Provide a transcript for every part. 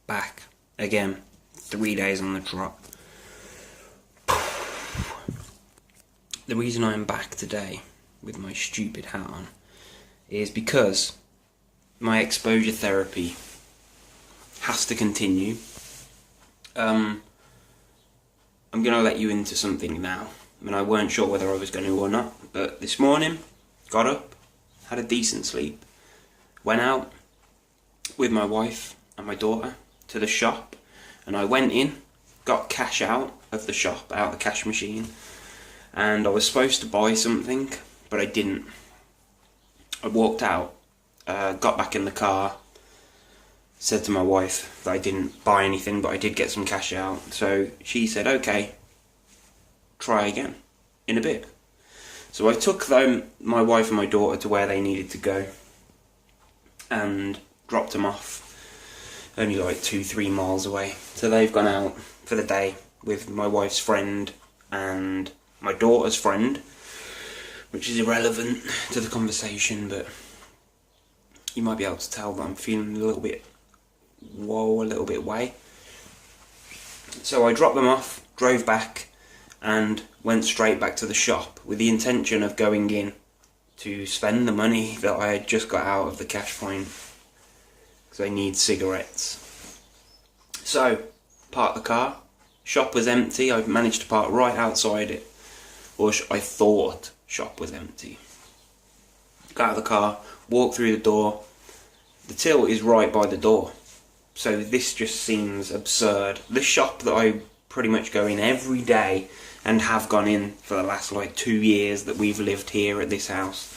Back again, 3 days on the trot. The reason I'm back today with my stupid hat on is because my exposure therapy has to continue. I'm going to let you into something now. I mean, I weren't sure whether I was going to or not, but this morning, got up, had a decent sleep, went out with my wife and my daughter to the shop, and I went in, got cash out of the shop, out the cash machine, and I was supposed to buy something, but I didn't. I walked out, got back in the car, said to my wife that I didn't buy anything, but I did get some cash out. So she said, okay, try again in a bit. So I took my wife and my daughter to where they needed to go and dropped them off, only like 2-3 miles away. So they've gone out for the day with my wife's friend and my daughter's friend, which is irrelevant to the conversation, but you might be able to tell that I'm feeling a little bit way. So I dropped them off, drove back, and went straight back to the shop with the intention of going in to spend the money that I had just got out of the cash point, because I need cigarettes. So, parked the car, shop was empty. I managed to park right outside it, or I thought shop was empty. Got out of the car, walked through the door. The till is right by the door, so this just seems absurd. The shop that I pretty much go in every day and have gone in for the last like 2 years that we've lived here at this house.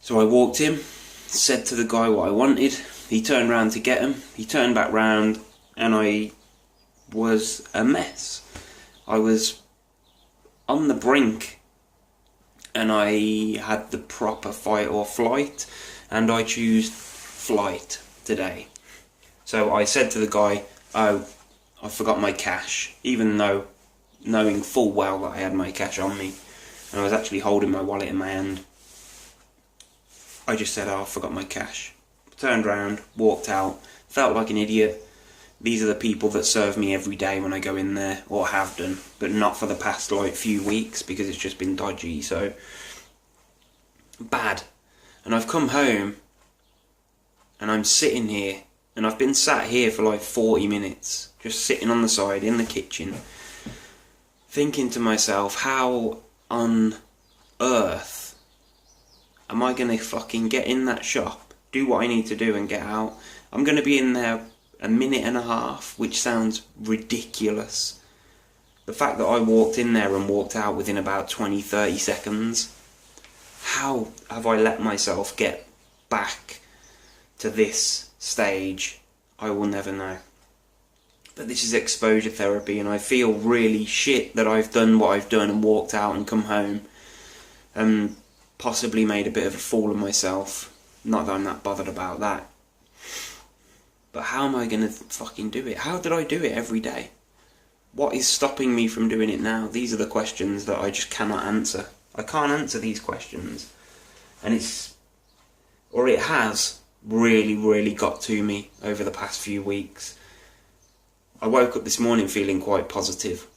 So I walked in, said to the guy what I wanted. He turned round to get him. He turned back round, and I was a mess. I was on the brink, and I had the proper fight or flight, and I choose flight today. So I said to the guy, oh, I forgot my cash, even though knowing full well that I had my cash on me, and I was actually holding my wallet in my hand. I just said, oh, I forgot my cash. Turned round, walked out, felt like an idiot. These are the people that serve me every day when I go in there, or have done, but not for the past like few weeks because it's just been dodgy, so bad. And I've come home and I'm sitting here, and I've been sat here for like 40 minutes, just sitting on the side in the kitchen, thinking to myself, how on earth am I going to fucking get in that shop, do what I need to do and get out? I'm going to be in there a minute and a half, which sounds ridiculous. The fact that I walked in there and walked out within about 20-30 seconds, how have I let myself get back to this stage? I will never know. But this is exposure therapy, and I feel really shit that I've done what I've done and walked out and come home and possibly made a bit of a fool of myself. Not that I'm that bothered about that. But how am I going to fucking do it? How did I do it every day? What is stopping me from doing it now? These are the questions that I just cannot answer. I can't answer these questions. And it has really got to me over the past few weeks. I woke up this morning feeling quite positive.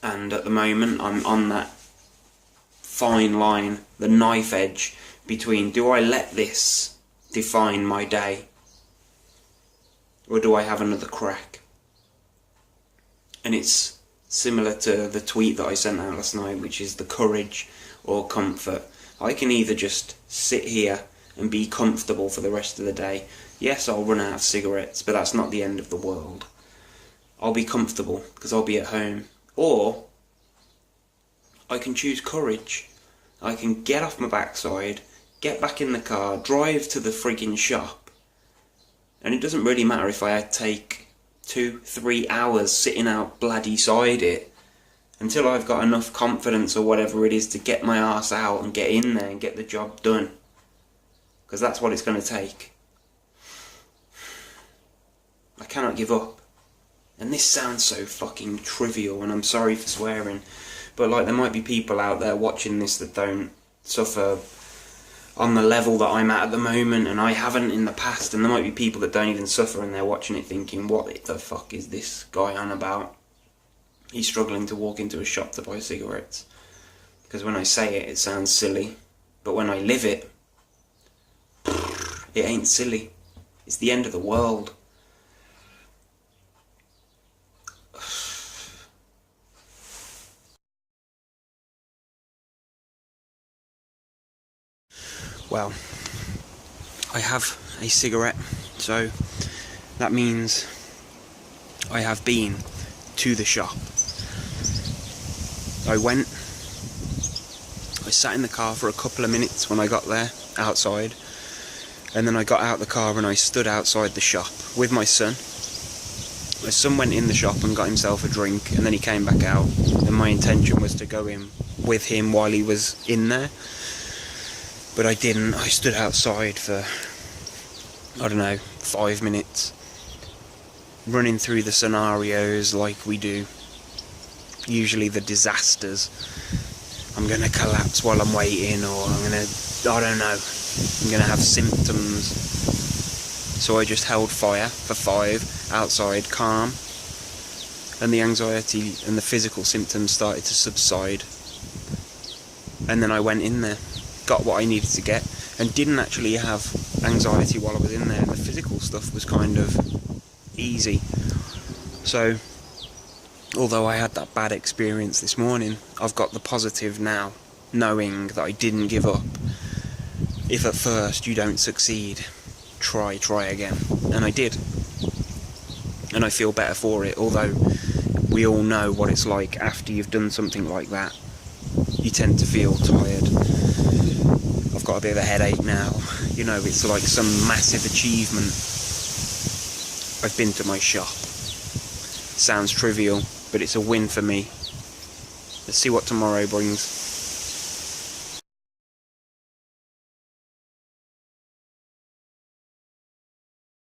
And at the moment I'm on that fine line, the knife edge between, do I let this define my day, or do I have another crack? And it's similar to the tweet that I sent out last night, which is the courage or comfort. I can either just sit here and be comfortable for the rest of the day. Yes, I'll run out of cigarettes, but that's not the end of the world. I'll be comfortable because I'll be at home. Or I can choose courage. I can get off my backside, get back in the car, drive to the frigging shop, and it doesn't really matter if I had to take 2-3 hours sitting out bloody side it until I've got enough confidence or whatever it is to get my arse out and get in there and get the job done, because that's what it's going to take. I cannot give up. And this sounds so fucking trivial, and I'm sorry for swearing, but like there might be people out there watching this that don't suffer on the level that I'm at the moment, and I haven't in the past, and there might be people that don't even suffer and they're watching it thinking, what the fuck is this guy on about? He's struggling to walk into a shop to buy cigarettes. Because when I say it, it sounds silly, but when I live it, it ain't silly. It's the end of the world. Well, I have a cigarette, so that means I have been to the shop. I sat in the car for a couple of minutes when I got there, outside, and then I got out the car and I stood outside the shop with my son. My son went in the shop and got himself a drink, and then he came back out, and my intention was to go in with him while he was in there. But I didn't. I stood outside for, I don't know, 5 minutes, running through the scenarios like we do. Usually the disasters. I'm going to collapse while I'm waiting, or I'm going to, I don't know, I'm going to have symptoms. So I just held fire for 5, outside, calm, and the anxiety and the physical symptoms started to subside. And then I went in there, got what I needed to get, and didn't actually have anxiety while I was in there. The physical stuff was kind of easy. So although I had that bad experience this morning, I've got the positive now, knowing that I didn't give up. If at first you don't succeed, try again. And I did. And I feel better for it, although we all know what it's like after you've done something like that. You tend to feel tired. I've got a bit of a headache now. You know, it's like some massive achievement. I've been to my shop. Sounds trivial, but it's a win for me. Let's see what tomorrow brings.